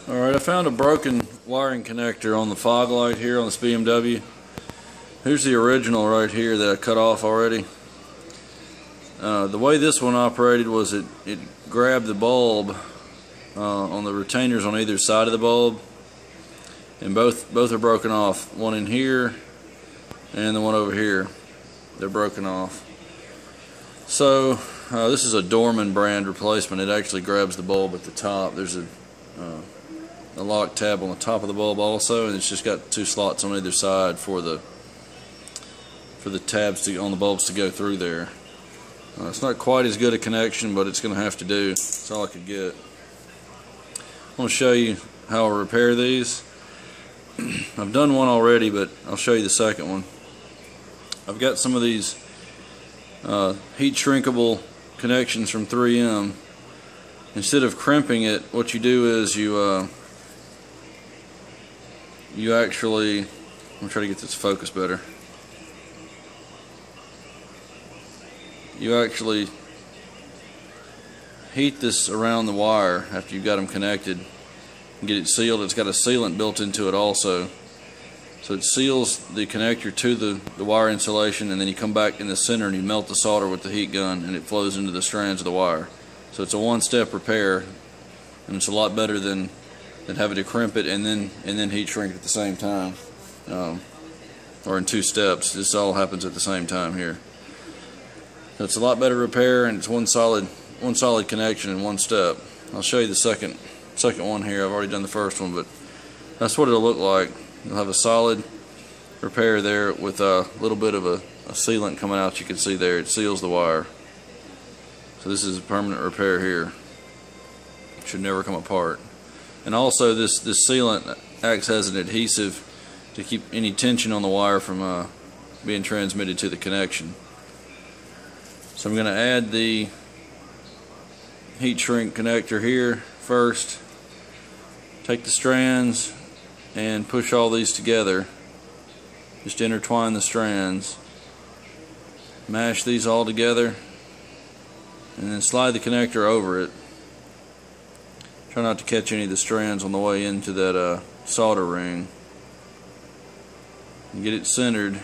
Alright, I found a broken wiring connector on the fog light here on this BMW. Here's the original right here that I cut off already. The way this one operated was it grabbed the bulb on the retainers on either side of the bulb, and both are broken off. One in here and the one over here, they're broken off. So this is a Dorman brand replacement. It actually grabs the bulb at the top. There's a lock tab on the top of the bulb also, and it's just got two slots on either side for the tabs on the bulbs to go through there. It's not quite as good a connection, but it's going to have to do. That's all I could get. I want to show you how I repair these. I've done one already, but I'll show you the second one. I've got some of these heat shrinkable connections from 3M. Instead of crimping it, what you do is you actually, I'm going to try to get this to focus better. You actually heat this around the wire after you've got them connected and get it sealed. It's got a sealant built into it also, so it seals the connector to the wire insulation, and then you come back in the center and you melt the solder with the heat gun, and it flows into the strands of the wire. So it's a one-step repair, and it's a lot better than having to crimp it and then heat shrink it at the same time, or in two steps. This all happens at the same time here. So it's a lot better repair, and it's one solid connection in one step. I'll show you the second one here. I've already done the first one, but that's what it'll look like. You'll have a solid repair there with a little bit of a sealant coming out. You can see there, it seals the wire. So this is a permanent repair here. It should never come apart. And also this sealant acts as an adhesive to keep any tension on the wire from being transmitted to the connection. So I'm going to add the heat shrink connector here first. Take the strands and push all these together. Just intertwine the strands. Mash these all together, and then slide the connector over it. Try not to catch any of the strands on the way into that solder ring. And get it centered,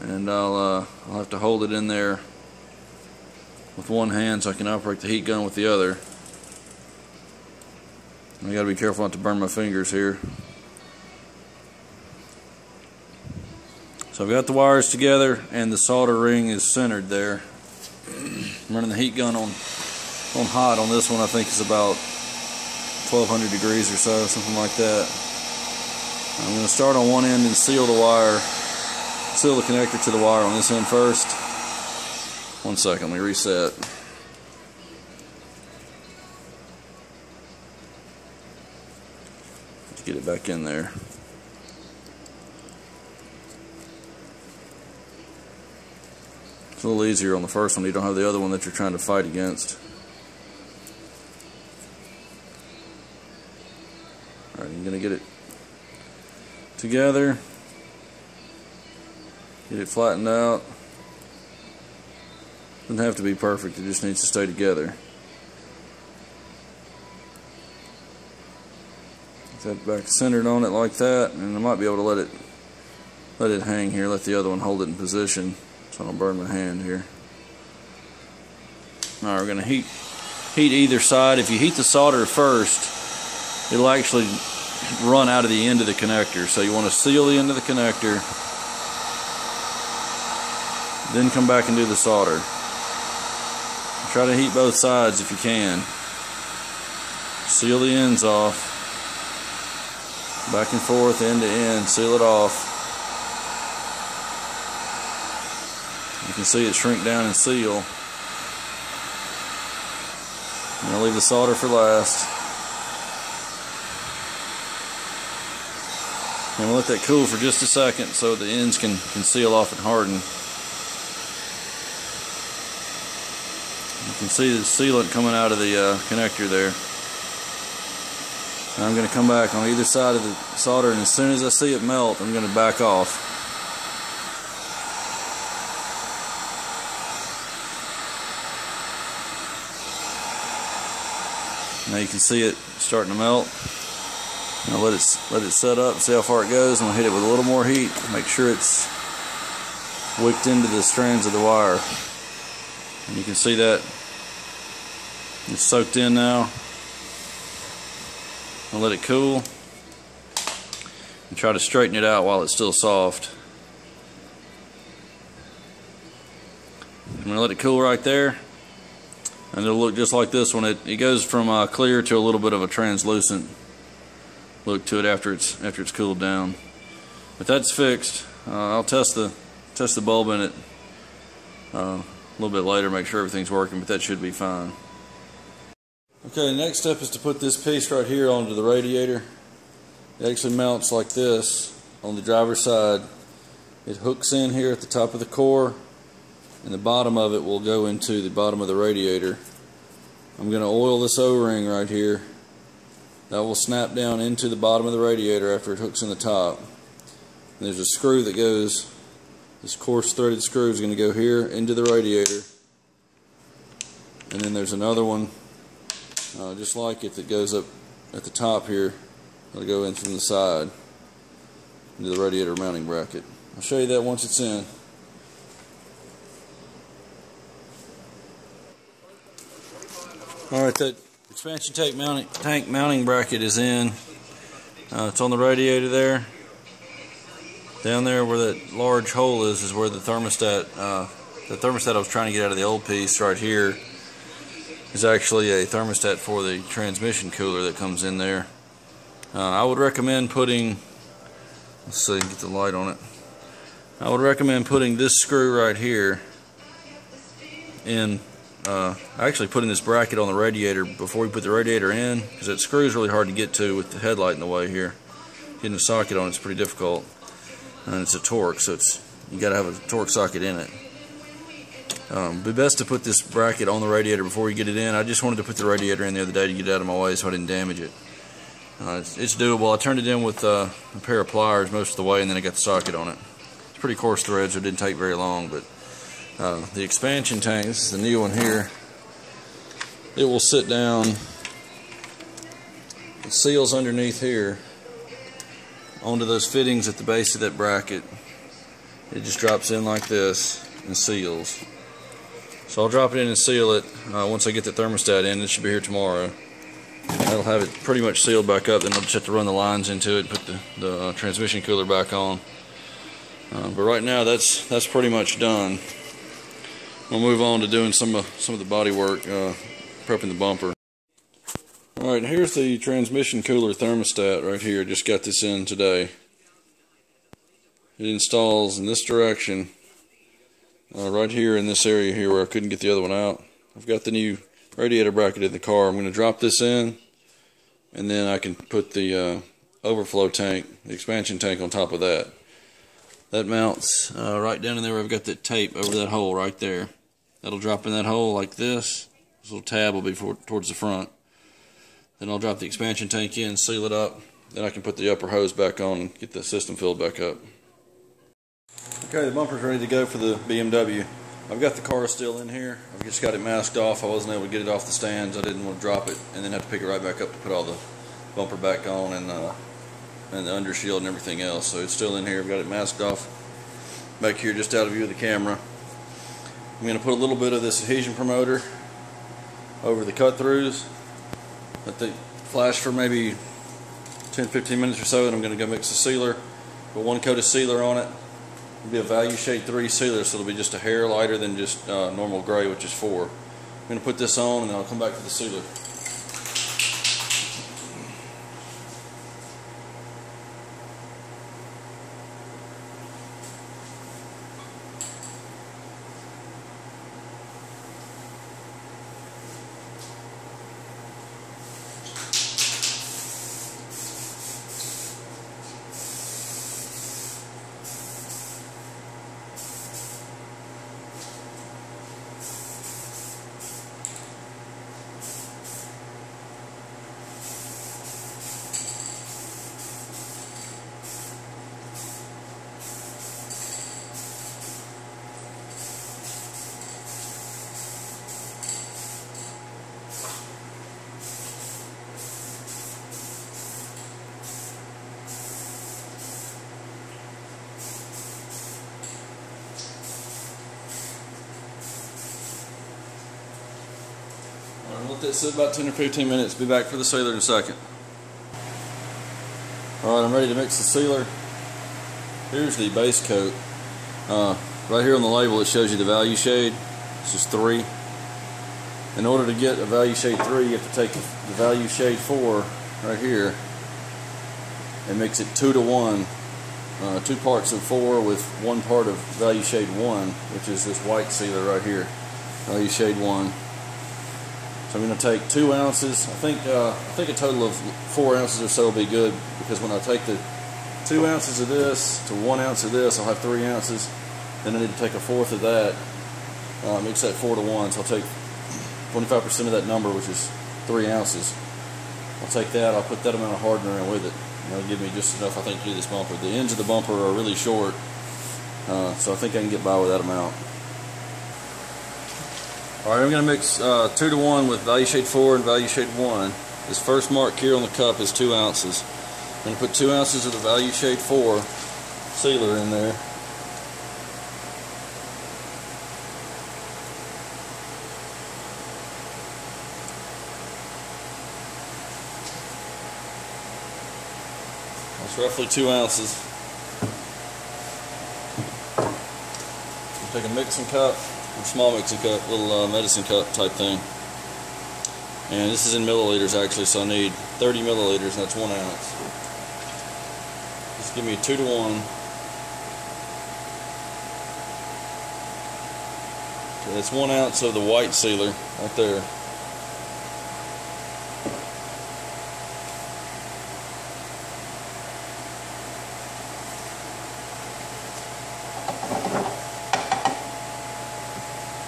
and I'll have to hold it in there with one hand so I can operate the heat gun with the other. I gotta be careful not to burn my fingers here. So I've got the wires together and the solder ring is centered there. I'm running the heat gun on hot on this one. I think it's about 1200 degrees or so, something like that. I'm going to start on one end and seal the wire, seal the connector to the wire on this end first. One second, let me reset. Let's get it back in there. It's a little easier on the first one. You don't have the other one that you're trying to fight against. Alright, I'm going to get it together, get it flattened out. Doesn't have to be perfect, it just needs to stay together. Get that back centered on it like that, and I might be able to let it hang here, let the other one hold it in position so I don't burn my hand here. Alright, we're going to heat either side. If you heat the solder first, it'll actually run out of the end of the connector. So you want to seal the end of the connector, then come back and do the solder. Try to heat both sides if you can. Seal the ends off, back and forth, end to end, seal it off. You can see it shrink down and seal. And I'll leave the solder for last. And we'll let that cool for just a second so the ends can seal off and harden. You can see the sealant coming out of the connector there. Now I'm going to come back on either side of the solder, and as soon as I see it melt, I'm going to back off. Now you can see it starting to melt. Now let it set up, see how far it goes, and we'll hit it with a little more heat. Make sure it's wicked into the strands of the wire. And you can see that it's soaked in now. I'll let it cool and try to straighten it out while it's still soft. I'm going to let it cool right there, and it'll look just like this one. It goes from clear to a little bit of a translucent look to it after it's cooled down. But that's fixed. I'll test the bulb in it a little bit later, make sure everything's working, but that should be fine. Okay, the next step is to put this piece right here onto the radiator. It actually mounts like this on the driver's side. It hooks in here at the top of the core, and the bottom of it will go into the bottom of the radiator. I'm going to oil this O-ring right here. That will snap down into the bottom of the radiator after it hooks in the top. And there's a screw that goes, this coarse threaded screw is going to go here into the radiator. And then there's another one just like it that goes up at the top here. It'll go in from the side into the radiator mounting bracket. I'll show you that once it's in. Alright, that expansion tank mounting bracket is in. It's on the radiator there. Down there where that large hole is where the thermostat I was trying to get out of the old piece right here is actually a thermostat for the transmission cooler that comes in there. I would recommend putting, let's see, get the light on it. I would recommend putting this screw right here in, actually putting this bracket on the radiator before we put the radiator in, because that screw is really hard to get to with the headlight in the way here. Getting the socket on it's pretty difficult, and it's a torque, so you got to have a torque socket in it. It'd be best to put this bracket on the radiator before you get it in. I just wanted to put the radiator in the other day to get it out of my way so I didn't damage it. It's doable. I turned it in with a pair of pliers most of the way, and then I got the socket on it. It's pretty coarse thread, so it didn't take very long. But the expansion tank, this is the new one here, it will sit down. It seals underneath here onto those fittings at the base of that bracket. It just drops in like this and seals. So I'll drop it in and seal it once I get the thermostat in. It should be here tomorrow. That'll have it pretty much sealed back up. Then I'll just have to run the lines into it and put the transmission cooler back on. But right now that's pretty much done. We'll move on to doing some of the body work, prepping the bumper. Alright, here's the transmission cooler thermostat right here. Just got this in today. It installs in this direction, right here in this area here where I couldn't get the other one out. I've got the new radiator bracket in the car. I'm going to drop this in, and then I can put the overflow tank, the expansion tank, on top of that. That mounts right down in there where I've got that tape over that hole right there. That'll drop in that hole like this. This little tab will be towards the front. Then I'll drop the expansion tank in, seal it up. Then I can put the upper hose back on and get the system filled back up. Okay, the bumper's ready to go for the BMW. I've got the car still in here. I've just got it masked off. I wasn't able to get it off the stands. I didn't want to drop it and then have to pick it right back up to put all the bumper back on and the undershield and everything else. So it's still in here. I've got it masked off back here just out of view of the camera. I'm going to put a little bit of this adhesion promoter over the cut-throughs. Let it flash for maybe 10-15 minutes or so, and I'm going to go mix the sealer. Put one coat of sealer on it. It'll be a value shade 3 sealer, so it'll be just a hair lighter than just normal gray, which is 4. I'm going to put this on, and then I'll come back to the sealer. that sit about 10 or 15 minutes. Be back for the sealer in a second. Alright, I'm ready to mix the sealer. Here's the base coat. Right here on the label it shows you the value shade. This is 3. In order to get a value shade 3, you have to take the value shade 4 right here and mix it 2 to 1. 2 parts of 4 with 1 part of value shade 1, which is this white sealer right here, value shade 1. So I'm going to take 2 ounces. I think a total of 4 ounces or so will be good, because when I take the 2 ounces of this to 1 ounce of this, I'll have 3 ounces. Then I need to take a fourth of that, mix that 4 to 1. So I'll take 25% of that number, which is 3 ounces. I'll take that, I'll put that amount of hardener in with it. That'll give me just enough, I think, to do this bumper. The ends of the bumper are really short, so I think I can get by with that amount. Alright, I'm going to mix 2 to 1 with value shade 4 and value shade 1. This first mark here on the cup is 2 ounces. I'm going to put 2 ounces of the value shade 4 sealer in there. That's roughly 2 ounces. Take a mixing cup, a small mixing cup, little medicine cup type thing. And this is in milliliters actually, so I need 30 milliliters, and that's 1 ounce. Just give me a 2 to 1. So that's 1 ounce of the white sealer right there.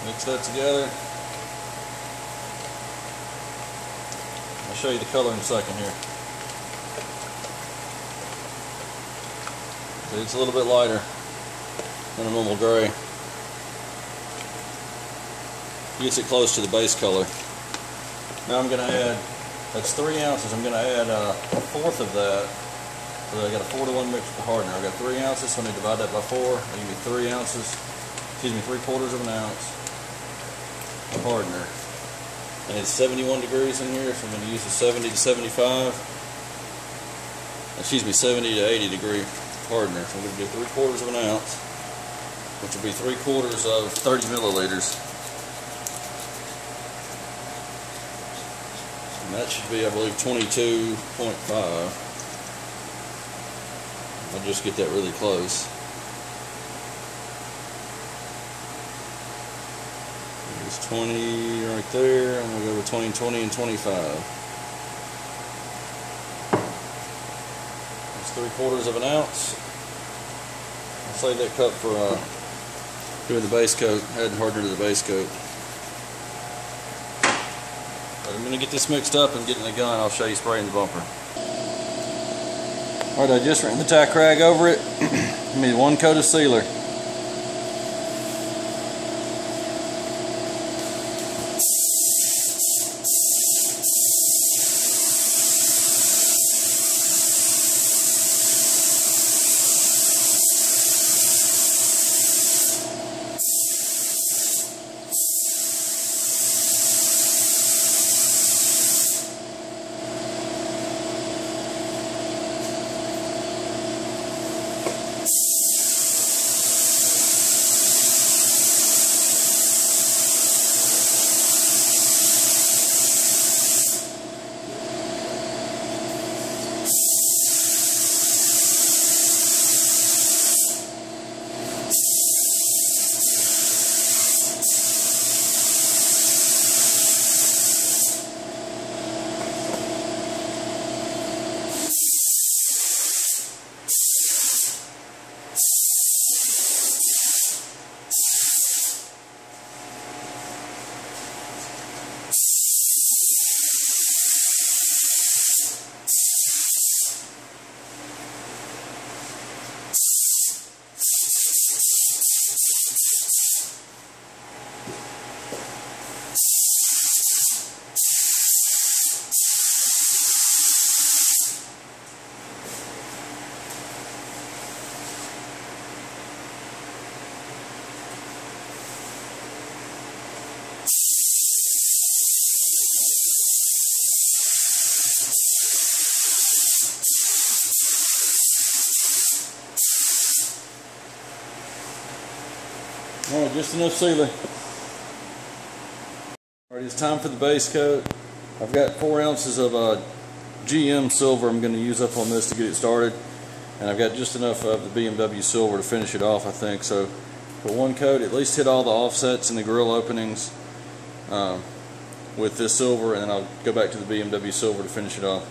Mix that together. I'll show you the color in a second here. See, it's a little bit lighter than a normal gray. Gets it close to the base color. Now I'm going to add, that's 3 ounces, I'm going to add a fourth of that. So I got a 4 to 1 mix with hardener. I've got 3 ounces, so I'm going to divide that by 4. That'll give me 3 ounces, excuse me, 3/4 of an ounce of hardener. And it's 71 degrees in here, so I'm going to use a 70 to 75, excuse me, 70 to 80 degree hardener. So I'm going to do 3/4 of an ounce, which will be 3/4 of 30 milliliters. And that should be, I believe, 22.5. I'll just get that really close. There's 20 right there. I'm going to go with 20, 20, and 25. That's 3/4 of an ounce. I'll save that cup for doing the base coat, adding hardener to the base coat. But I'm going to get this mixed up and get in the gun. I'll show you spraying the bumper. Alright, I just ran the tack rag over it. Give me 1 coat of sealer. Alright, just enough sealer. Alright, it's time for the base coat. I've got 4 ounces of GM silver I'm going to use up on this to get it started. And I've got just enough of the BMW silver to finish it off, I think. So, for one coat, at least hit all the offsets and the grill openings with this silver, and then I'll go back to the BMW silver to finish it off.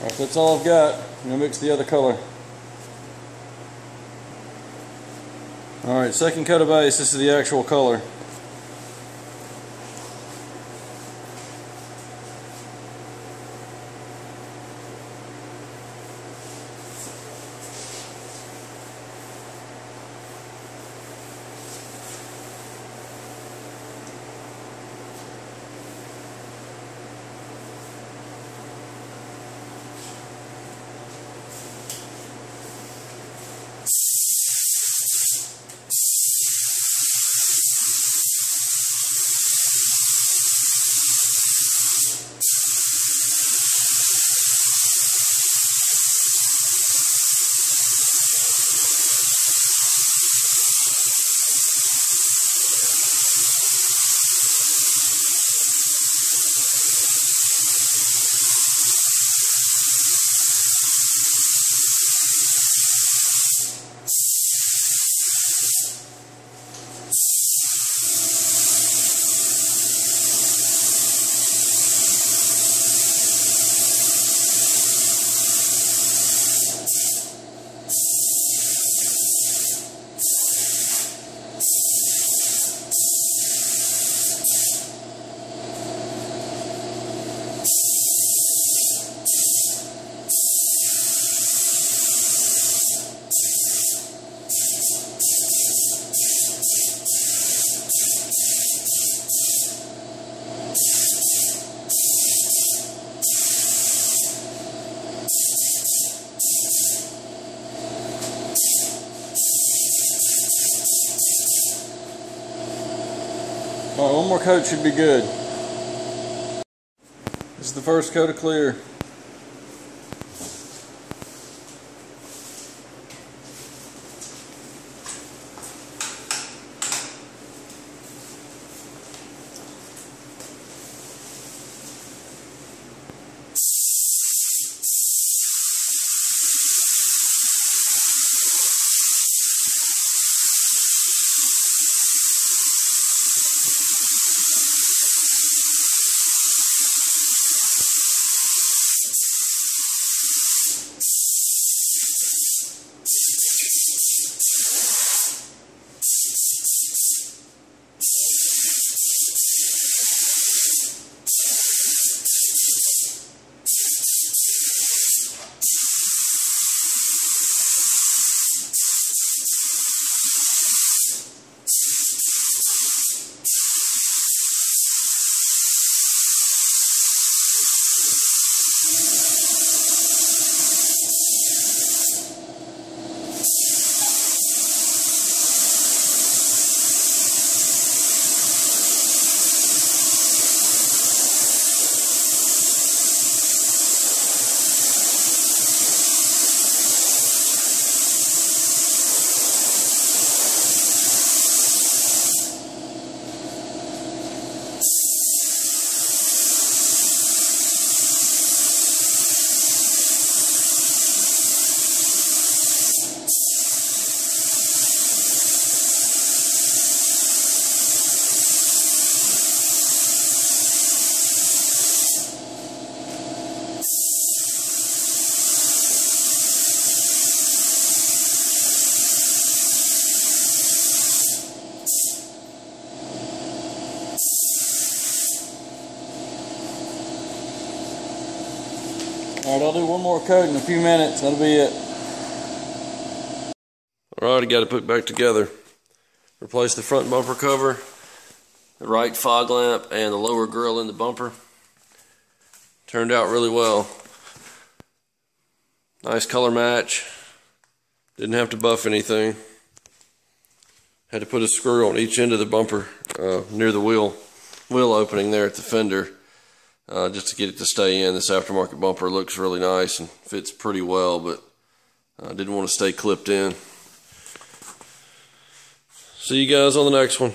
Alright, that's all I've got. I'm going to mix the other color. Alright, second coat of base. This is the actual color. Alright, one more coat should be good. This is the first coat of clear. Alright, I'll do one more coat in a few minutes. That'll be it. Alright, I got to put it back together. Replace the front bumper cover, the right fog lamp, and the lower grille in the bumper. Turned out really well. Nice color match. Didn't have to buff anything. Had to put a screw on each end of the bumper near the wheel opening there at the fender just to get it to stay in. This aftermarket bumper looks really nice and fits pretty well, but I didn't want to stay clipped in. See you guys on the next one.